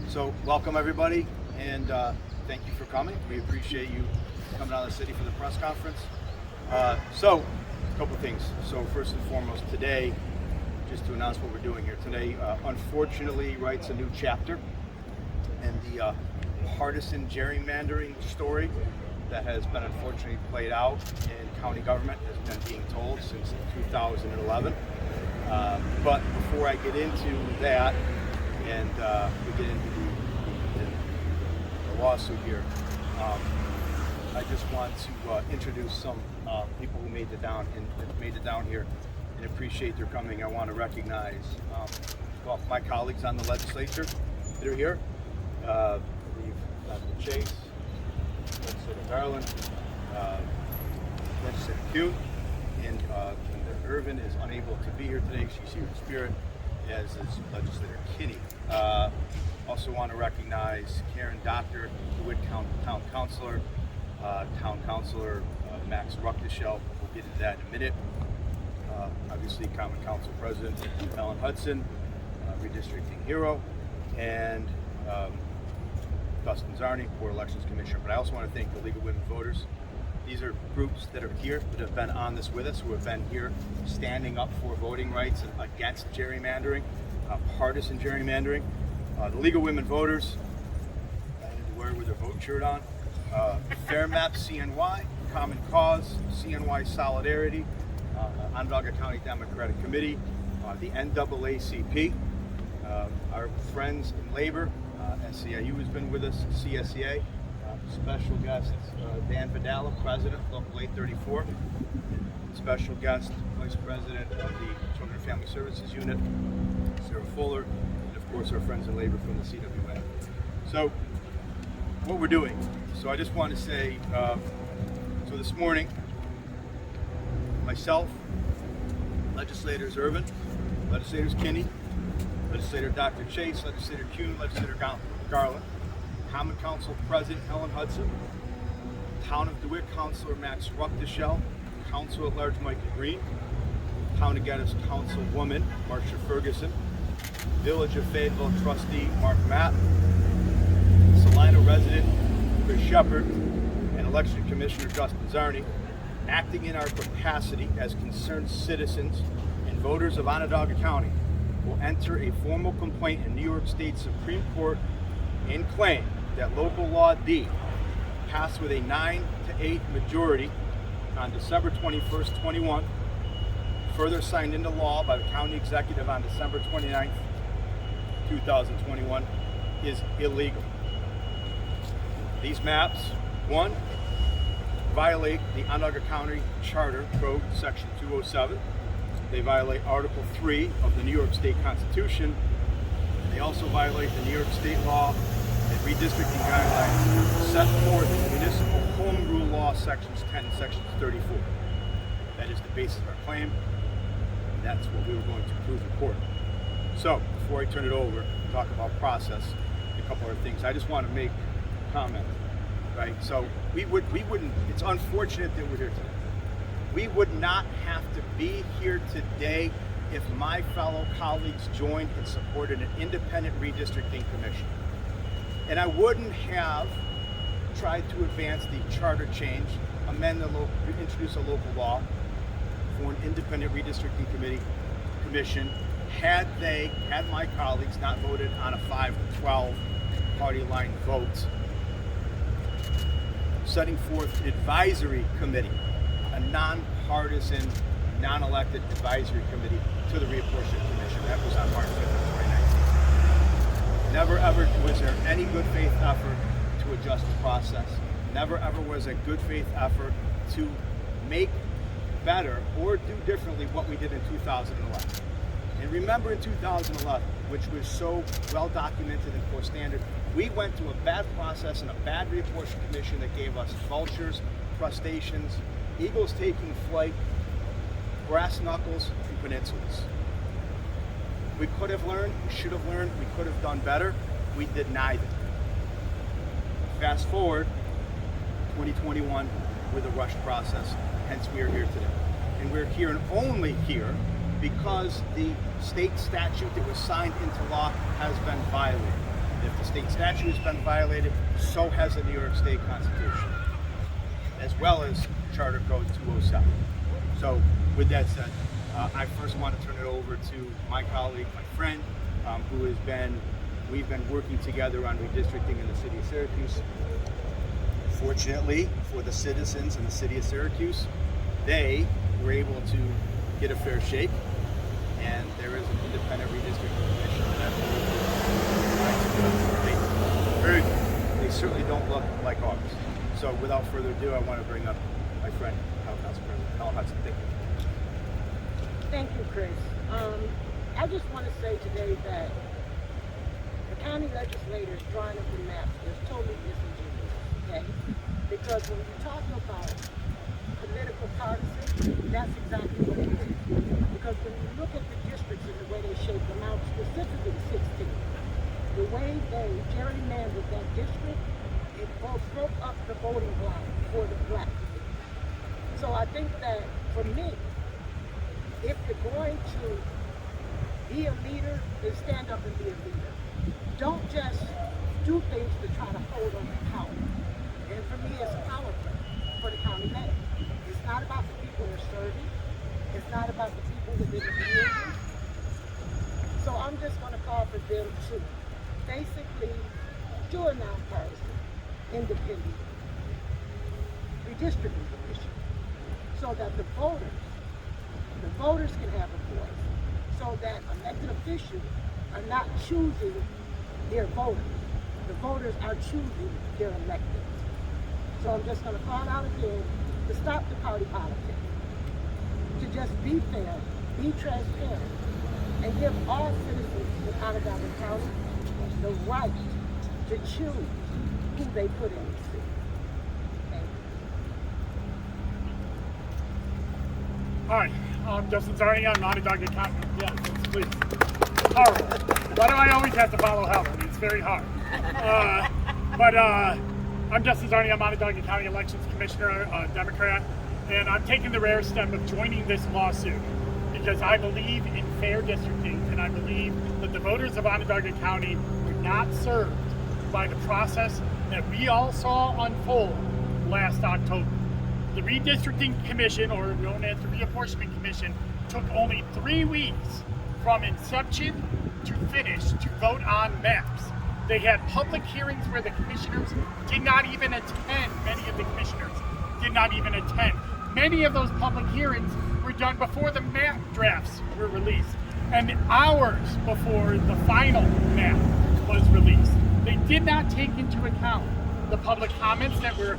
So welcome everybody, and thank you for coming. We appreciate you coming out of the city for the press conference. So a couple things. So first and foremost, today, just to announce what we're doing here today, unfortunately writes a new chapter, and the partisan gerrymandering story that has been unfortunately played out in county government has been being told since 2011. But before I get into that, and we get into the lawsuit here, I just want to introduce some people who made it down here and appreciate their coming. I want to recognize well, my colleagues on the legislature that are here. Dr. Chase, Legislator Garland, Legislator Kuhn, and Irvin is unable to be here today. She's here in spirit, as is Legislator Kinney. Also want to recognize Karen Doctor, DeWitt Town Councilor, Max Ruckdischel. We'll get into that in a minute. Obviously, Common Council President Helen Hudson, Redistricting hero, and Dustin Czarny, Board Elections Commissioner. But I also want to thank the League of Women Voters. These are groups that are here, that have been on this with us, who have been here standing up for voting rights and against gerrymandering, partisan gerrymandering. The League of Women Voters, I need to wear with their vote shirt on. Fair Map CNY, Common Cause, CNY Solidarity, Onondaga County Democratic Committee, the NAACP, our friends in labor, SCIU has been with us, CSEA, special guest Dan Vidala, President, Local 834, special guest, Vice President of the Children and Family Services Unit, Sarah Fuller, and of course our friends in labor from the CWA. So, what we're doing. So I just want to say, so this morning, myself, Legislators Irvin, Legislators Kinney, Legislator Dr. Chase, Legislator Kuhn, Legislator Garland, Common Council President Helen Hudson, Town of DeWitt Councilor Max Ruckdischel, Council at Large Michael Green, Town of Geddes Councilwoman Marcia Ferguson, Village of Fayetteville Trustee Mark Matt, Salina resident Chris Shepard, and Election Commissioner Dustin Czarny, acting in our capacity as concerned citizens and voters of Onondaga County, will enter a formal complaint in New York State Supreme Court and claim that Local Law D, passed with a 9-8 majority on December 21st, 21, further signed into law by the County Executive on December 29th, 2021, is illegal. These maps, 1, violate the Onondaga County Charter Code, Section 207. They violate Article 3 of the New York State Constitution. They also violate the New York State law and redistricting guidelines set forth in Municipal Home Rule Law Sections 10 and Sections 34. That is the basis of our claim, and that's what we were going to prove in court. So, before I turn it over and talk about process, a couple other things. I just want to make a comment, right? So, we wouldn't, it's unfortunate that we're here today. We would not have to be here today if my fellow colleagues joined and supported an independent redistricting commission. And I wouldn't have tried to advance the charter change, introduce a local law for an independent redistricting commission had my colleagues not voted on a 5-12 party line vote, setting forth an advisory committee, a non-partisan, non-elected advisory committee to the Reapportionment Commission. That was on March 5th, 2019. Never ever was there any good faith effort to adjust the process. Never ever was a good faith effort to make better or do differently what we did in 2011. And remember in 2011, which was so well documented and for standard, we went through a bad process and a bad reapportionment commission that gave us vultures, crustaceans, eagles taking flight, brass knuckles, and peninsulas. We could have learned, we should have learned, we could have done better. We did neither. Fast forward 2021 with a rushed process, hence we are here today. And we're here and only here because the state statute that was signed into law has been violated. If the state statute has been violated, so has the New York State Constitution, as well as Charter Code 207. So with that said, I first want to turn it over to my colleague, my friend, we've been working together on redistricting in the city of Syracuse. Fortunately for the citizens in the city of Syracuse, they were able to get a fair shake, and there is an independent redistricting commission that they certainly don't look like ours. So without further ado, I want to bring up my friend, County Council President Helen Hudson. Thank you. Thank you, Chris. I just want to say today that the county legislators drawing up the maps is totally disingenuous, okay? Because when you're talking about political partisan, that's exactly what it is. Because when you look at the districts and the way they shape them out, specifically 16, the way they gerrymandered that district, it broke up the voting block for the black people. So I think that for me, if you're going to be a leader, then stand up and be a leader. Don't just do things to try to hold on to power. And for me, it's a power play for the county mayor. It's not about the people who are serving. It's not about the people who live in the community. So I'm just going to call for them to basically do a nonpartisan, independent redistricting commission so that the voters can have a voice, so that elected officials are not choosing their voters. The voters are choosing their electeds. So I'm just going to call out again to stop the party politics, to just be fair, be transparent, and give all citizens in Onondaga County the right to choose who they put in the seat. Thank you. Hi, I'm Dustin Czarny. I'm Onondaga County. Yes, please. Horrible. Why do I always have to follow Helen? It's very hard. I'm Dustin Czarny. I'm Onondaga County Elections Commissioner, a Democrat, and I'm taking the rare step of joining this lawsuit because I believe in fair districting, and I believe that the voters of Onondaga County were not served by the process that we all saw unfold last October. The Redistricting Commission, or known as the Reapportionment Commission, took only 3 weeks from inception to finish to vote on maps. They had public hearings where the commissioners did not even attend. Many of the commissioners did not even attend. Many of those public hearings were done before the map drafts were released and hours before the final map was released. They did not take into account the public comments that were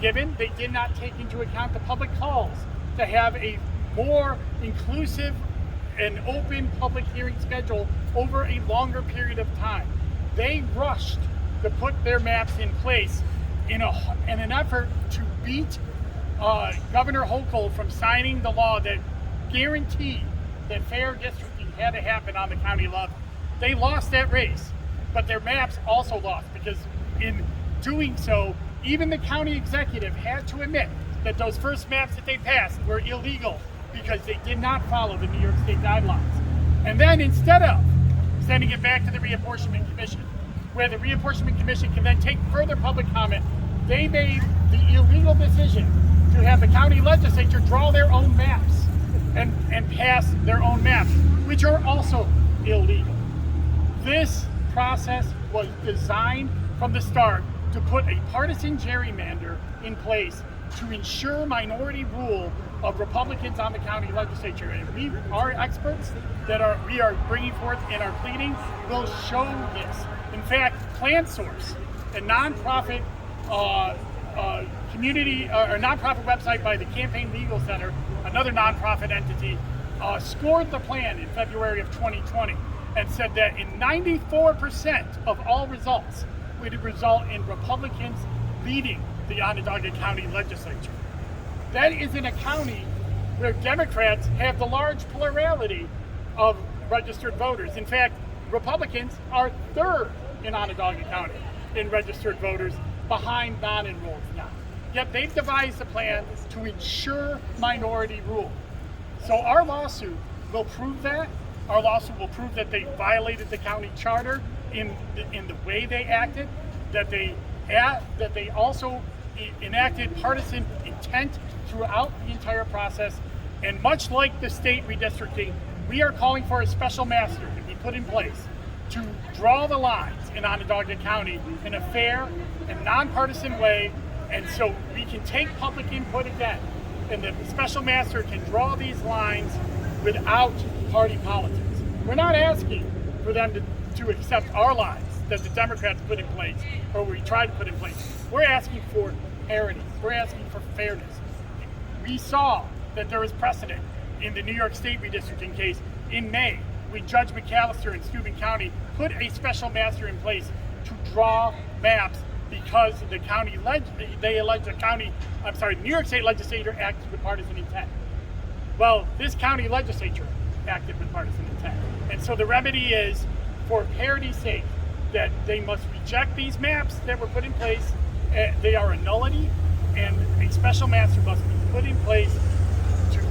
given. They did not take into account the public calls to have a more inclusive and open public hearing schedule over a longer period of time. They rushed to put their maps in place in an effort to beat Governor Hochul from signing the law that guaranteed that fair districting had to happen on the county level. They lost that race, but their maps also lost because in doing so, even the county executive had to admit that those first maps that they passed were illegal because they did not follow the New York State guidelines. And then instead of sending it back to the Reapportionment Commission, where the Reapportionment Commission can then take further public comment, they made the illegal decision to have the county legislature draw their own maps and pass their own maps, which are also illegal. This process was designed from the start to put a partisan gerrymander in place to ensure minority rule of Republicans on the county legislature. And our experts that we are bringing forth in our pleading will show this. In fact, PlanSource, a nonprofit nonprofit website by the Campaign Legal Center, another nonprofit entity, scored the plan in February of 2020 and said that in 94% of all results would result in Republicans leading the Onondaga County Legislature. That is in a county where Democrats have the large plurality of registered voters. In fact, Republicans are third in Onondaga County in registered voters, behind non-enrolled now. Yet they've devised a plan to ensure minority rule. So our lawsuit will prove that. Our lawsuit will prove that they violated the county charter in the way they acted, that they also enacted partisan intent throughout the entire process. And much like the state redistricting, we are calling for a special master to be put in place to draw the lines in Onondaga County in a fair and nonpartisan way, and so we can take public input again, and the special master can draw these lines without party politics. We're not asking for them to accept our lines that the Democrats put in place, or we tried to put in place. We're asking for parity. We're asking for fairness. We saw that there was precedent in the New York State redistricting case in May when Judge McAllister in Steuben County put a special master in place to draw maps because the New York State legislature acted with partisan intent. Well, this county legislature acted with partisan intent. And so the remedy is, for parity's sake, that they must reject these maps that were put in place. They are a nullity, and a special master must be put in place to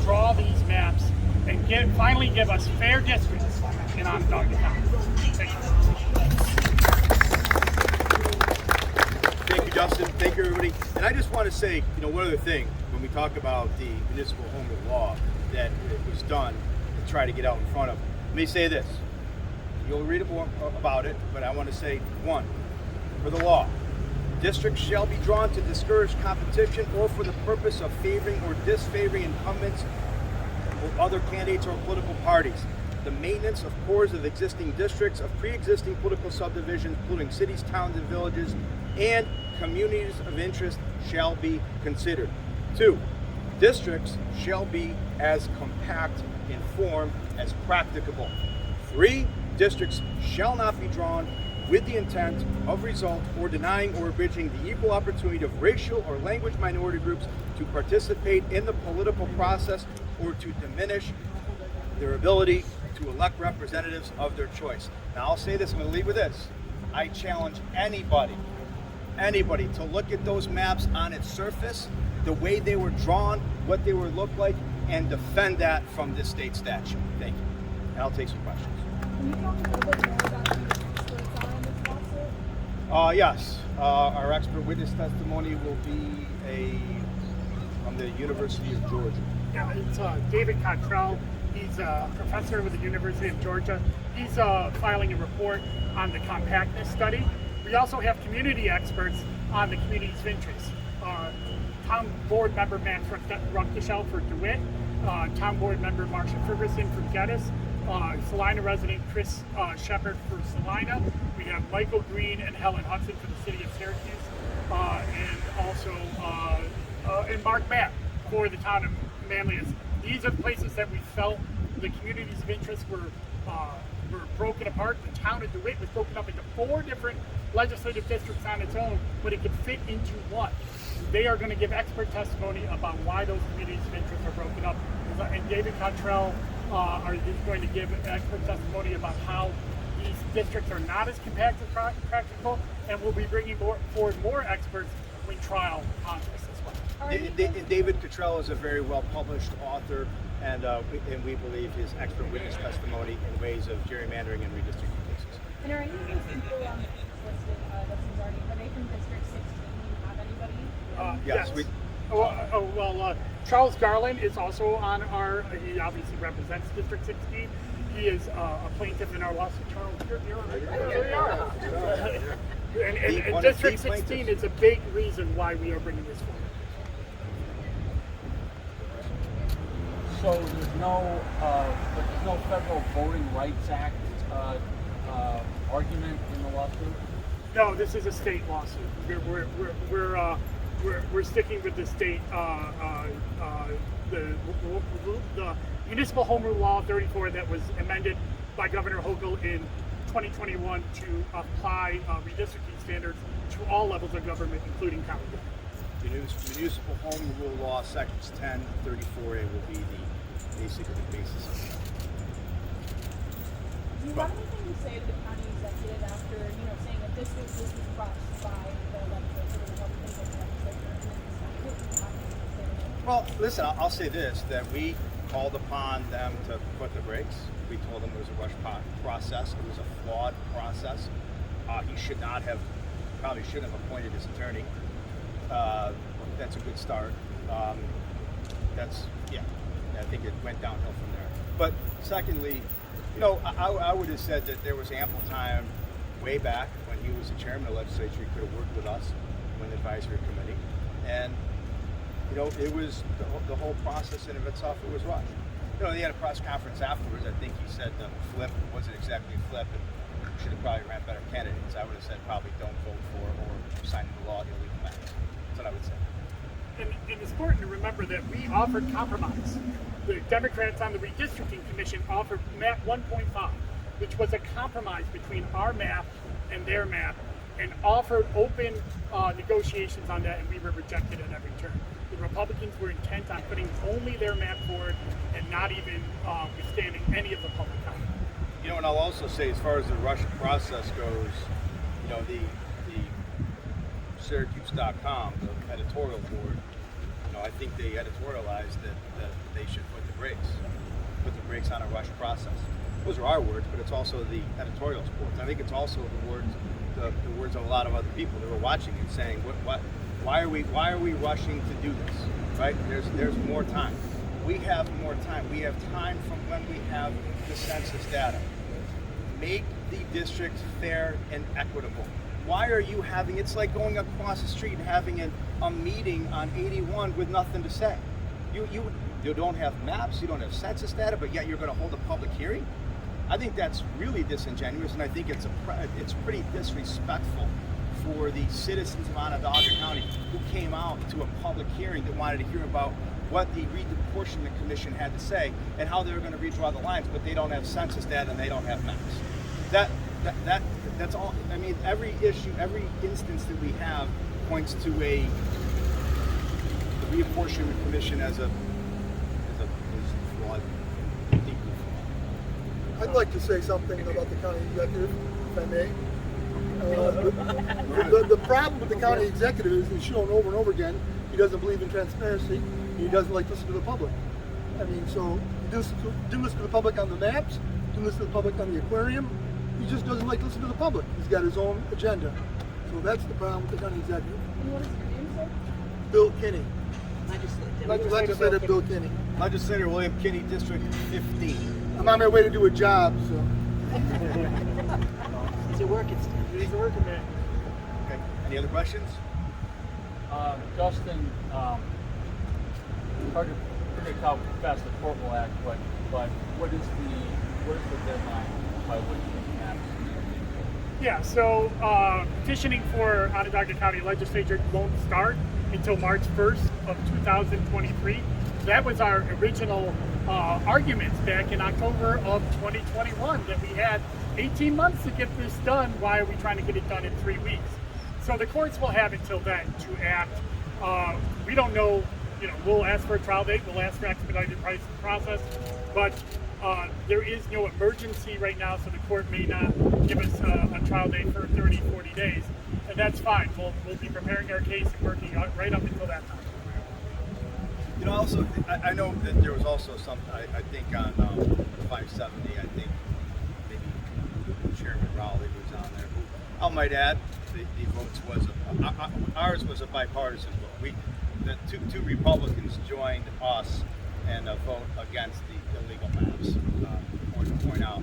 draw these maps and finally give us fair districts in Onondaga County. Thank you. Thank you, Dustin. Thank you, everybody. And I just want to say, one other thing when we talk about the municipal home rule law that it was done to try to get out in front of. Let me say this. You'll read more about it, but I want to say, one, for the law, districts shall be drawn to discourage competition or for the purpose of favoring or disfavoring incumbents or other candidates or political parties. The maintenance of cores of existing districts of pre-existing political subdivisions, including cities, towns, and villages, and communities of interest shall be considered. 2, districts shall be as compact in form as practicable. 3, districts shall not be drawn with the intent of result or denying or abridging the equal opportunity of racial or language minority groups to participate in the political process or to diminish their ability to elect representatives of their choice. Now I'll say this, I'm going to leave with this. I challenge anybody to look at those maps on its surface, the way they were drawn, what they would look like, and defend that from this state statute. Thank you. And I'll take some questions. Can you talk a little bit more about who the experts are in this lawsuit? Yes. Our expert witness testimony will be from the University of Georgia. Yeah, it's David Cottrell. He's a professor with the University of Georgia. He's filing a report on the compactness study. We also have community experts on the communities of interest. Town board member Max Ruckteschel for DeWitt, town board member Marcia Ferguson for Geddes, Salina resident Chris Shepard for Salina. We have Michael Green and Helen Hudson for the city of Syracuse, and also and Mark Mapp for the town of Manlius. These are the places that we felt the communities of interest were broken apart. The town of DeWitt was broken up into 4 different legislative districts on its own, but it could fit into one. They are going to give expert testimony about why those communities of interest are broken up. And David Cottrell is going to give expert testimony about how these districts are not as compact as practical, and we'll be bringing forward more experts when trial on this as well. David Cottrell is a very well-published author, and we believe his expert witness testimony in ways of gerrymandering and redistricting cases. And are any of these people on the listed that's Czarny, are they from District 16? Do you have anybody? Yes. Charles Garland is also on our, he obviously represents District 16. He is a plaintiff in our lawsuit. Charles, and District 16 is a big reason why we are bringing this forward. So there's no federal Voting Rights Act argument in the lawsuit? No, this is a state lawsuit. We're sticking with the state, the Municipal Home Rule Law 34 that was amended by Governor Hochul in 2021 to apply redistricting standards to all levels of government, including county government. Municipal Home Rule Law sections 1034A will be basically the basis of that. Do you have anything to say to the county executive after, saying that this was crossed by the legislature, Well, listen, I'll say this, that we called upon them to put the brakes. We told them it was a rush process. It was a flawed process. He probably shouldn't have appointed his attorney. That's a good start. I think it went downhill from there. But secondly, I would have said that there was ample time way back when he was the chairman of the legislature. He could have worked with us when the advisory committee, and it was the whole process in of itself. It was rushed. They had a press conference afterwards. I think he said the flip wasn't exactly a flip, and should have probably ran better candidates. I would have said probably don't vote for or sign into law illegal matters. That's what I would say. And it's important to remember that we offered compromise. The Democrats on the Redistricting Commission offered map 1.5, which was a compromise between our map and their map, and offered open negotiations on that, and we were rejected at every turn. The Republicans were intent on putting only their map forward and not even withstanding any of the public comment. And I'll also say, as far as the rush process goes, the Syracuse.com, the editorial board, I think they editorialized that they should put the brakes on a rush process. Those are our words, but it's also the editorial boards. I think it's also the words of a lot of other people that were watching and saying, why are we rushing to do this? Right? There's more time. We have more time. We have time from when we have the census data. Make the district fair and equitable. Why are you it's like going across the street and having a meeting on 81 with nothing to say. You don't have maps, you don't have census data, but yet you're going to hold a public hearing? I think that's really disingenuous, and I think it's pretty disrespectful for the citizens of Onondaga County who came out to a public hearing that wanted to hear about what the Redistricting Commission had to say and how they were going to redraw the lines, but they don't have census data and they don't have maps. That's all. I mean, every issue, every instance that we have points to the Reapportionment Commission as flawed, deeply flawed. I'd like to say something about the county executive, if I may. The problem with the county executive is he's shown over and over again he doesn't believe in transparency and he doesn't like to listen to the public. I mean, so do listen to the public on the maps, do listen to the public on the aquarium. He just doesn't like to listen to the public. He's got his own agenda. So that's the problem with the county executive. And what is your name, sir? Bill Kinney. Legislator Bill Kinney. Legislator William Kinney, District 15. I'm on my way to do a job, so. He's a working still. He's a working man. Okay. Any other questions? Dustin, hard to predict how fast the court will act, but what is the deadline by which the maps are being put? Yeah, so petitioning for Onondaga County Legislature won't start until March 1st of 2023. That was our original arguments back in October of 2021, that we had 18 months to get this done. Why are we trying to get it done in 3 weeks? So the courts will have until then to act. We don't know, we'll ask for a trial date, we'll ask for expedited process, but there is no emergency right now, so the court may not give us a trial date for 30, 40 days, and that's fine. We'll be preparing our case and working right up until that time. Also, I know that there was also some, I think on 570, I think maybe Chairman Rowley was on there, who I might add, the votes ours was a bipartisan vote. The two Republicans joined us in a vote against the illegal maps, important to point out.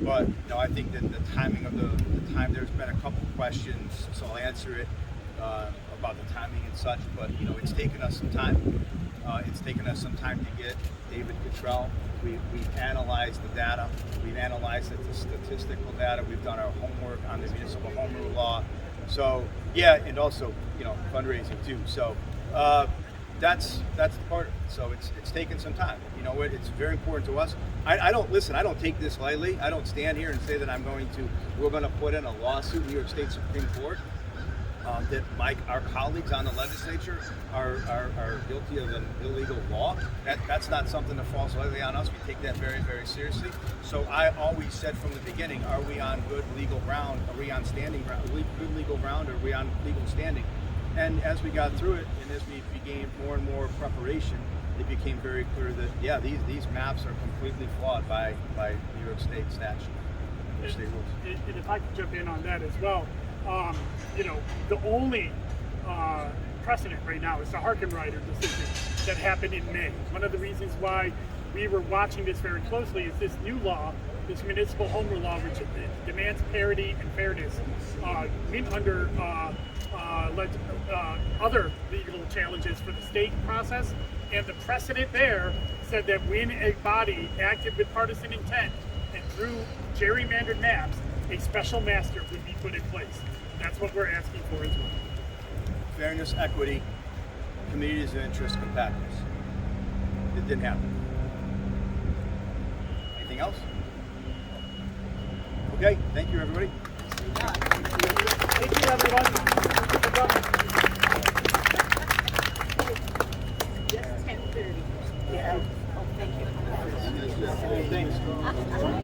But I think that the timing of the time, there's been a couple questions, so I'll answer it about the timing and such, but it's taken us some time. It's taken us some time to get David Cottrell. We've analyzed the data. We've analyzed the statistical data. We've done our homework on the municipal home rule law. So yeah, and also fundraising too. So that's the part of it. So it's taken some time. It's very important to us. I don't take this lightly. I don't stand here and say that we're going to put in a lawsuit in New York State Supreme Court that our colleagues on the legislature are guilty of an illegal law. That's not something that falls lightly on us. We take that very, very seriously. So I always said from the beginning, are we on good legal ground? Are we on standing ground? Good legal ground? Or are we on legal standing? And as we got through it, and as we began more and more preparation, it became very clear that, yeah, these maps are completely flawed by New York State statute, New York State rules. And if I could jump in on that as well, you know, the only precedent right now is the Harkenrider decision that happened in May. One of the reasons why we were watching this very closely is this new law, this municipal home rule law, which demands parity and fairness under other legal challenges for the state process. And the precedent there said that when a body acted with partisan intent and through gerrymandered maps, a special master would be put in place. That's what we're asking for as well. Fairness, equity, communities of interest, compactness. It didn't happen. Anything else? Okay, thank you, everybody. Thank you, everyone. Good luck.